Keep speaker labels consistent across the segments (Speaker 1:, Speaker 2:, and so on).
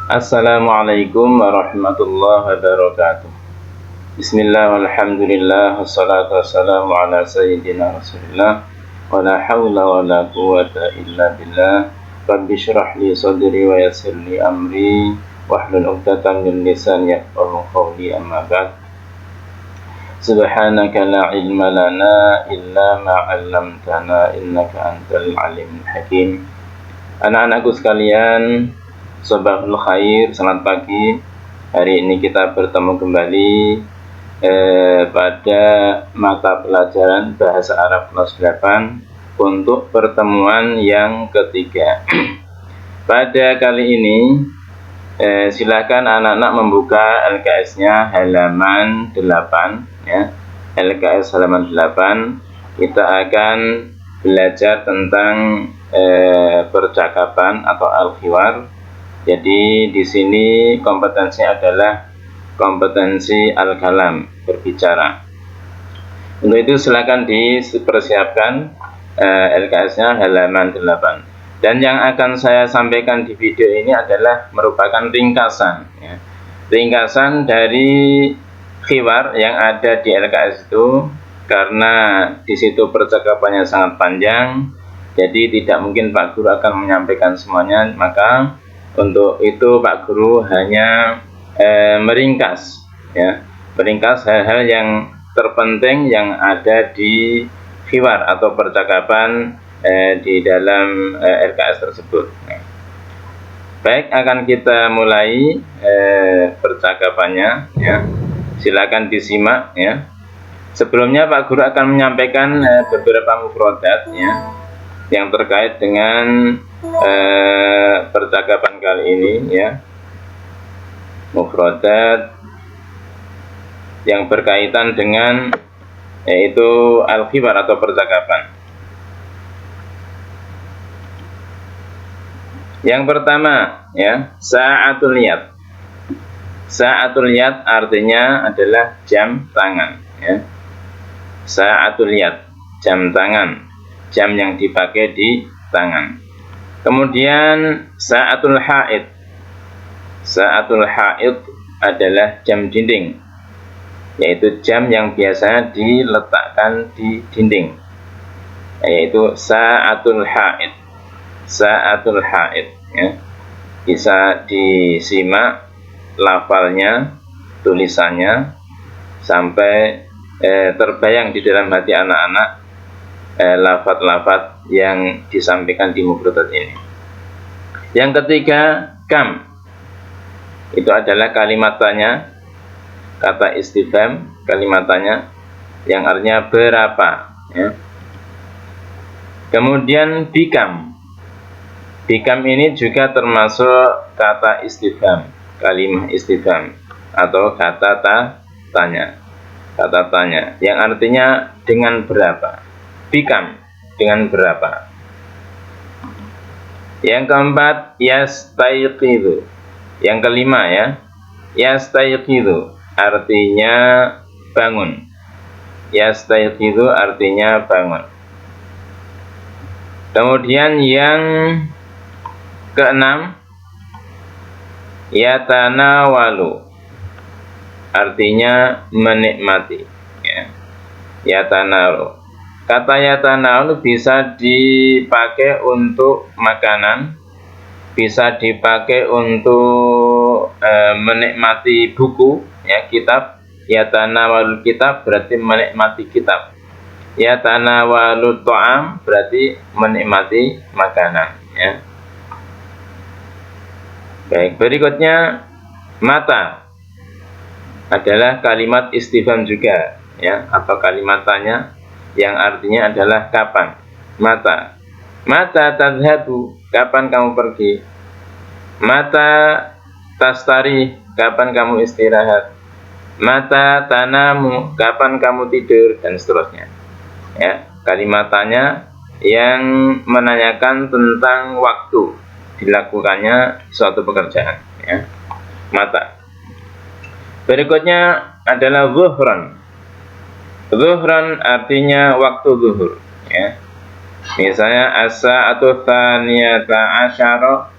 Speaker 1: Assalamualaikum warahmatullahi wabarakatuh. Bismillah walhamdulillah wassalatu wassalamu ala sayyidina rasulillah wa la hawla wa la quwata illa billah. Rabbi syrah li sadri wa yassir li amri wahlul 'uqdatam min lisani yafqahu qawli, amma ba'd. Subhanaka la ilma lana illa ma 'allamtana innaka antal alimul hakim. Anak-anakku sekalian, Sobahul Khair, selamat pagi. Hari ini kita bertemu kembali pada mata pelajaran Bahasa Arab kelas 8 untuk pertemuan yang ketiga. Pada kali ini silakan anak-anak membuka LKS-nya halaman 8 ya. LKS halaman 8 kita akan belajar tentang percakapan atau al-khiwar. Jadi di sini kompetensi adalah kompetensi al-kalam, berbicara. Untuk itu silakan dipersiapkan LKS-nya halaman 8. Dan yang akan saya sampaikan di video ini adalah merupakan ringkasan ya. Ringkasan dari khiwar yang ada di LKS itu, karena di situ percakapannya sangat panjang, jadi tidak mungkin Pak Guru akan menyampaikan semuanya, maka untuk itu Pak Guru hanya meringkas ya, meringkas hal-hal yang terpenting yang ada di khiwar atau percakapan di dalam LKS tersebut. Baik, akan kita mulai percakapannya ya. Silakan disimak ya. Sebelumnya Pak Guru akan menyampaikan beberapa mufradat ya, yang terkait dengan percakapan kali ini ya. Mufradat yang berkaitan dengan yaitu al-khiwar atau percakapan. Yang pertama ya, sa'atul yad. Sa'atul yad artinya adalah jam tangan ya. Sa'atul yad, jam tangan, jam yang dipakai di tangan. Kemudian sa'atul haid. Sa'atul haid adalah jam dinding, yaitu jam yang biasa diletakkan di dinding, yaitu sa'atul haid. Sa'atul haid ya. Bisa disimak lafalnya, tulisannya, sampai terbayang di dalam hati anak-anak lafaz-lafaz yang disampaikan di mufradat ini. Yang ketiga, kam. Itu adalah kalimatanya, kata istifham, kalimatanya yang artinya berapa ya. Kemudian bikam. Bikam ini juga termasuk kata istifham, kalimah istifham atau kata tanya. Kata tanya yang artinya dengan berapa. Bikam, dengan berapa. Yang keempat, yastayqidu. Yang kelima ya, yastayqidu artinya bangun. Yastayqidu artinya bangun. Kemudian yang keenam, yatanawalu artinya menikmati ya. Yatanawalu. Kata yatanawalu bisa dipakai untuk makanan, bisa dipakai untuk menikmati buku ya, kitab. Yatanawalu kitab berarti menikmati kitab. Yatanawalu ta'am berarti menikmati makanan ya. Baik, berikutnya mata adalah kalimat istifham juga ya, atau kalimat tanya yang artinya adalah kapan. Mata. Mata tadhabu, kapan kamu pergi. Mata tastari, kapan kamu istirahat. Mata tanamu, kapan kamu tidur, dan seterusnya ya. Kalimat tanya yang menanyakan tentang waktu dilakukannya suatu pekerjaan ya. Mata. Berikutnya adalah zuhran. Zuhran artinya waktu zuhur ya. Misalnya as-sa'atu tsaniyata asyara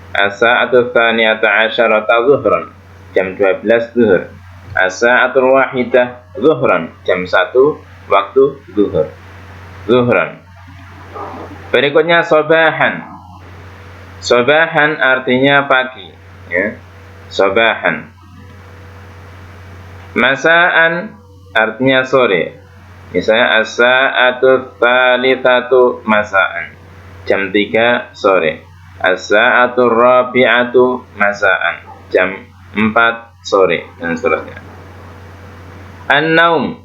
Speaker 1: As-sa'atu tsaniyata asyarata zuhran, jam 12 zuhur. As-sa'atul wahidah zuhran, jam 1 waktu zuhur. Zuhran. Berikutnya sobahan. Sobahan artinya pagi, ya. Sobahan. Masaan artinya sore. Misalnya as-sa'atu tsalitsatu masaan, jam 3 sore. As-sa'atu rabi'atu masaan, jam 4 sore, dan seterusnya. An-naum.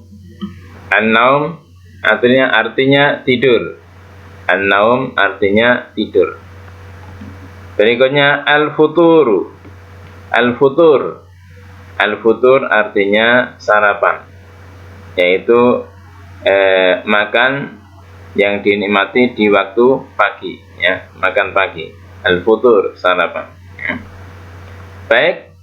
Speaker 1: An-naum artinya tidur. An-naum artinya tidur. Berikutnya al-futuru. Al-futur. Al-futur artinya sarapan, yaitu makan yang dinikmati di waktu pagi, ya, makan pagi. Al-futur, sarapan, ya. Baik,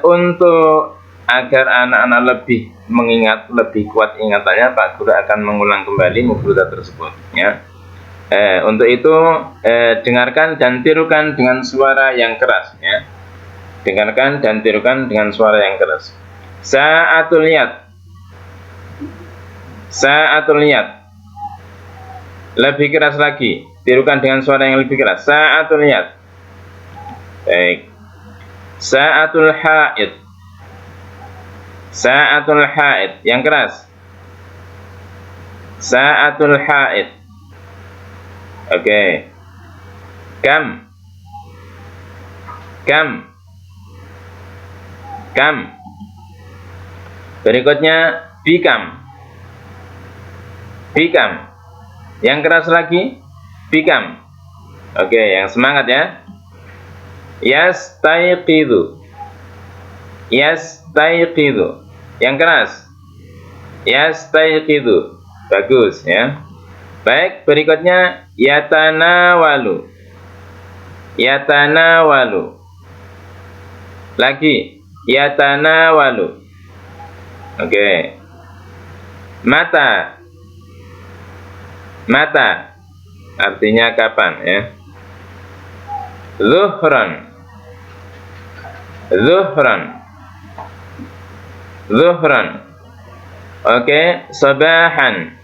Speaker 1: untuk agar anak-anak lebih mengingat, lebih kuat ingatannya, Pak Guru akan mengulang kembali mufradat tersebut, ya. Untuk itu dengarkan dan tirukan dengan suara yang keras, ya. Dengarkan dan tirukan dengan suara yang keras. Sa'atul yad. Sa'atul yad. Lebih keras lagi, tirukan dengan suara yang lebih keras. Sa'atul yad. Baik. Sa'atul haid. Sa'atul haid, yang keras. Sa'atul haid. Oke. Kam. Kam. Kam. Berikutnya bikam. Bikam. Yang keras lagi, bikam. Oke, yang semangat ya. Yastayqidu. Yastayqidu. Yang keras. Yastayqidu. Bagus ya. Baik, berikutnya yatanawalu. Yatanawalu. Lagi yatanawalu. Oke. Mata. Mata artinya kapan, ya. Zuhran. Zuhran. Zuhran. Oke, sabahan.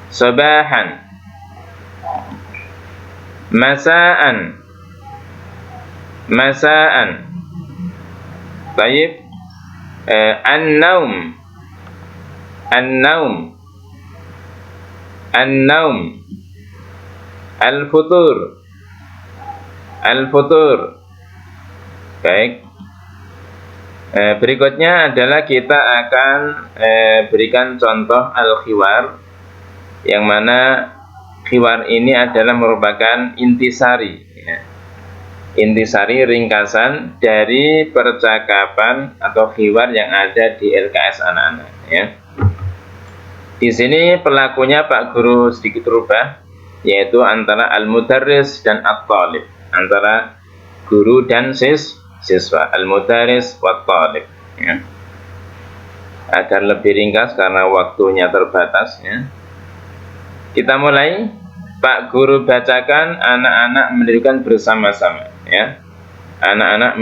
Speaker 1: Sabahan. Masaan. Masaan. Baik. An-naum. An-naum. An-naum. Al-futur. Al-futur. Baik. Berikutnya adalah kita akan berikan contoh al-khiwar, yang mana khiwar ini adalah merupakan intisari, ya. Intisari, ringkasan dari percakapan atau khiwar yang ada di LKS anak-anak, ya. Di sini pelakunya Pak Guru sedikit rubah, yaitu antara al-mudarris dan at-talib, antara guru dan siswa, al-mudarris wa at-talib, ya. Agar lebih ringkas karena waktunya terbatas, ya. Kita mulai. Pak Guru bacakan, anak-anak menirukan bersama-sama, ya. Anak-anak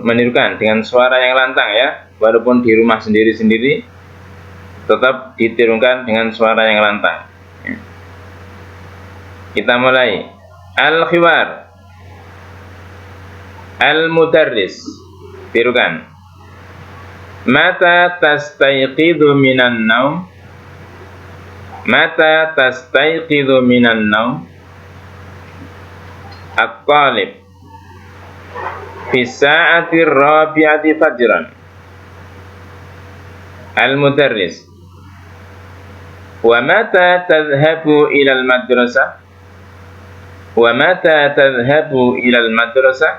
Speaker 1: menirukan dengan suara yang lantang, ya. Walaupun di rumah sendiri-sendiri, tetap ditirukan dengan suara yang lantang, ya. Kita mulai. Al-khiwar. Al-mudarris. Tirukan. Mata tastayqidu minan naum. Mata tastayqidu minan naum. At-talib. Fi sa'ati rabi'ati fajran. Al-mudarris. Wa mata tadhhabu ila al-madrasah? Wa mata tadhhabu ila al-madrasah?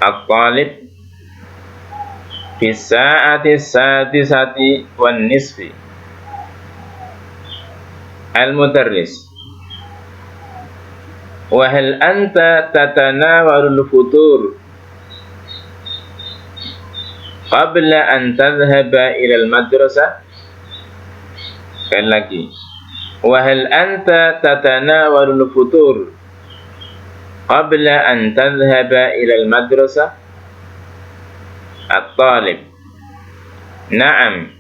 Speaker 1: At-talib. Fi sa'ati sadisati wan nisfi. Al-mudarris. Wa hal anta tatanawalu al-futur qabla an tadhhaba ila al-madrasah? Sekali lagi. Wa hal anta tatanawalu al-futur qabla an tadhhaba ila al-madrasah? At-talib: na'am,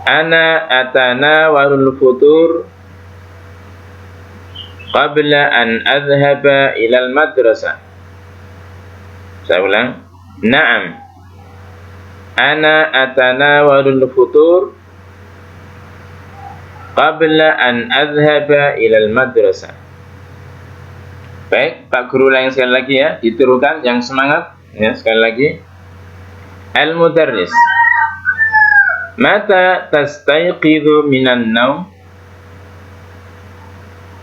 Speaker 1: ana atanawalul futur qabla an adhhaba ila al-madrasah. Saya ulang, na'am, ana atanawalul futur qabla an adhhaba ila al-madrasah. Baik, Pak Guru ulangi sekali lagi ya, ditirukan yang semangat ya. Sekali lagi, al-mudarris: mata tastayqidhu minan naum?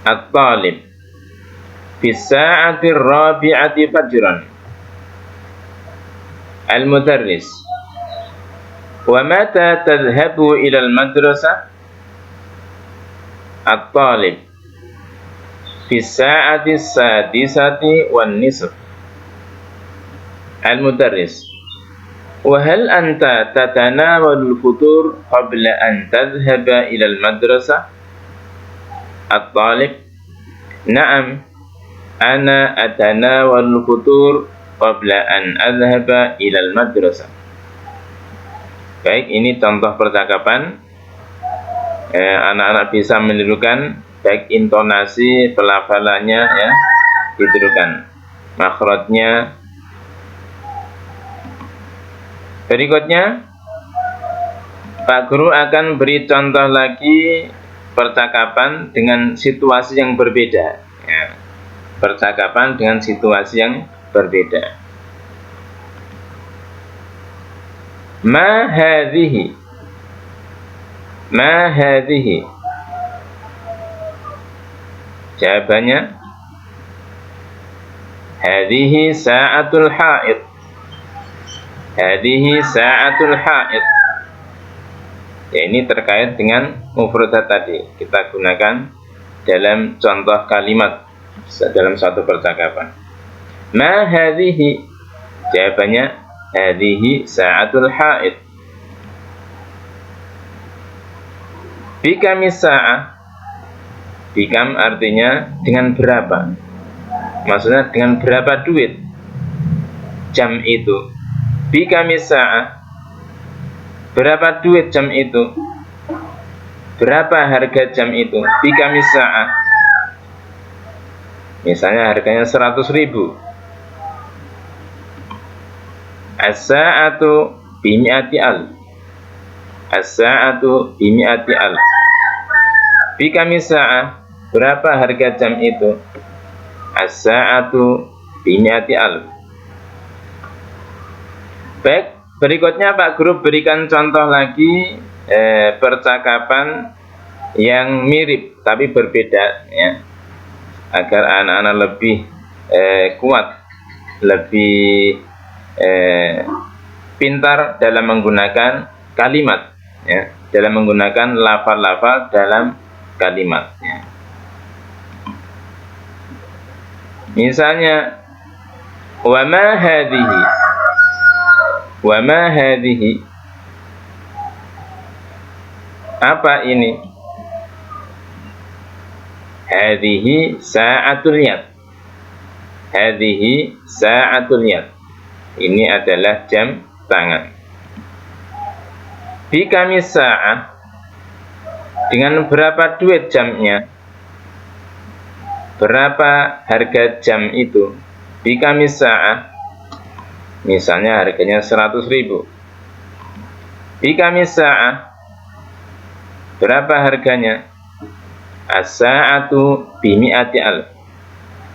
Speaker 1: At-talib: fi sa'ati rabi'ati fajran. Al-mudarris: wa mata tadhhabu ila al-madrasah? At-talib: fi sa'ati sadisati wan nisf. Al-mudarris: wa hal anta tatanawalul futur qabla an tadhhaba ila al-madrasah? At-talib: na'am, ana atanawalul futur qabla an adhhaba ila al-madrasah. Baik, ini contoh percakapan. Anak-anak bisa menirukan, baik intonasi, pelafalannya ya, ditirukan, makhrajnya. Berikutnya, Pak Guru akan beri contoh lagi percakapan dengan situasi yang berbeda ya. Percakapan dengan situasi yang berbeda. Ma hadhihi? Ma hadhihi? Jawabannya, hadhihi sa'atul haid. Hadhihi sa'atul haid. Ya, ini terkait dengan mufradat tadi. Kita gunakan dalam contoh kalimat dalam satu percakapan. Ma hadhihi? Jawabannya, hadhihi sa'atul haid. Bikam sa'ah? Bikam artinya dengan berapa? Maksudnya dengan berapa duit jam itu. Bikam sa'ah? Berapa duit jam itu? Berapa harga jam itu? Bikam sa'ah? Misalnya harganya 100.000. As-sa'atu bimi'ati al. As-sa'atu bimi'ati al. Bikam sa'ah? Berapa harga jam itu? As-sa'atu bimi'ati al. Baik, berikutnya Pak Guru berikan contoh lagi percakapan yang mirip tapi berbeda ya, agar anak-anak lebih kuat, lebih pintar dalam menggunakan kalimat ya, dalam menggunakan lafal-lafal dalam kalimat ya. Misalnya, wa ma hadhihi? Wa ma hadhihi? Apa ini? Hadhihi sa'atul yad. Hadhihi sa'atul yad. Ini adalah jam tangan. Bikam sa'ah? Dengan berapa duit jamnya? Berapa harga jam itu? Bikam sa'ah? Misalnya harganya 100.000. Bikam sa'ah? Berapa harganya? As-sa'atu bimi'ati al.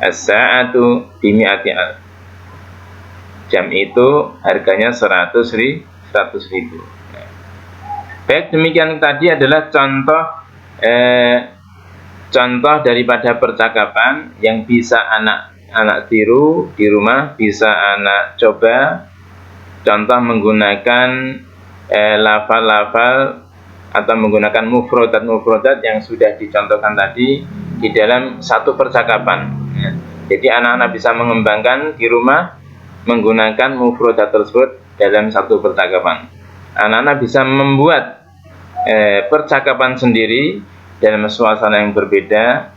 Speaker 1: As-sa'atu bimi'ati al. Jam itu harganya 100.000. Baik, demikian tadi adalah contoh daripada percakapan yang bisa anak tiru di rumah, bisa anak coba contoh menggunakan lafal-lafal atau menggunakan mufrodat yang sudah dicontohkan tadi di dalam satu percakapan ya. Jadi anak-anak bisa mengembangkan di rumah menggunakan mufrodat tersebut dalam satu percakapan. Anak-anak bisa membuat percakapan sendiri dalam suasana yang berbeda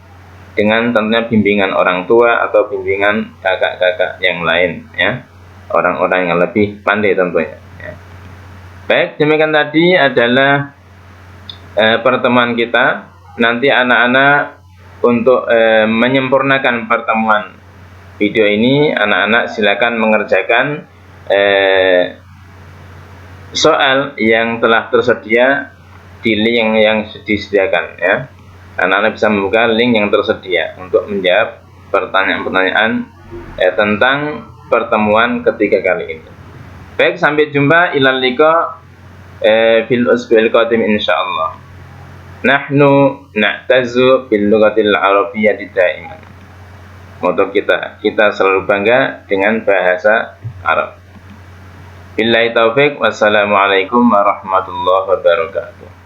Speaker 1: dengan tentunya bimbingan orang tua atau bimbingan kakak-kakak yang lain, ya, orang-orang yang lebih pandai tentunya, ya. Baik, demikian tadi adalah pertemuan kita. Nanti anak-anak untuk menyempurnakan pertemuan video ini, anak-anak silakan mengerjakan soal yang telah tersedia di link yang disediakan, ya. Anak-anak bisa membuka link yang tersedia untuk menjawab pertanyaan-pertanyaan tentang pertemuan ketiga kali ini. Baik, sampai jumpa, ilal liqa fil usbu'il qadim insyaallah. Nahnu na'tazu bil lughatil arabiyyati daiman. Moto kita selalu bangga dengan bahasa Arab. Billahi taufik, wassalamualaikum warahmatullahi wabarakatuh.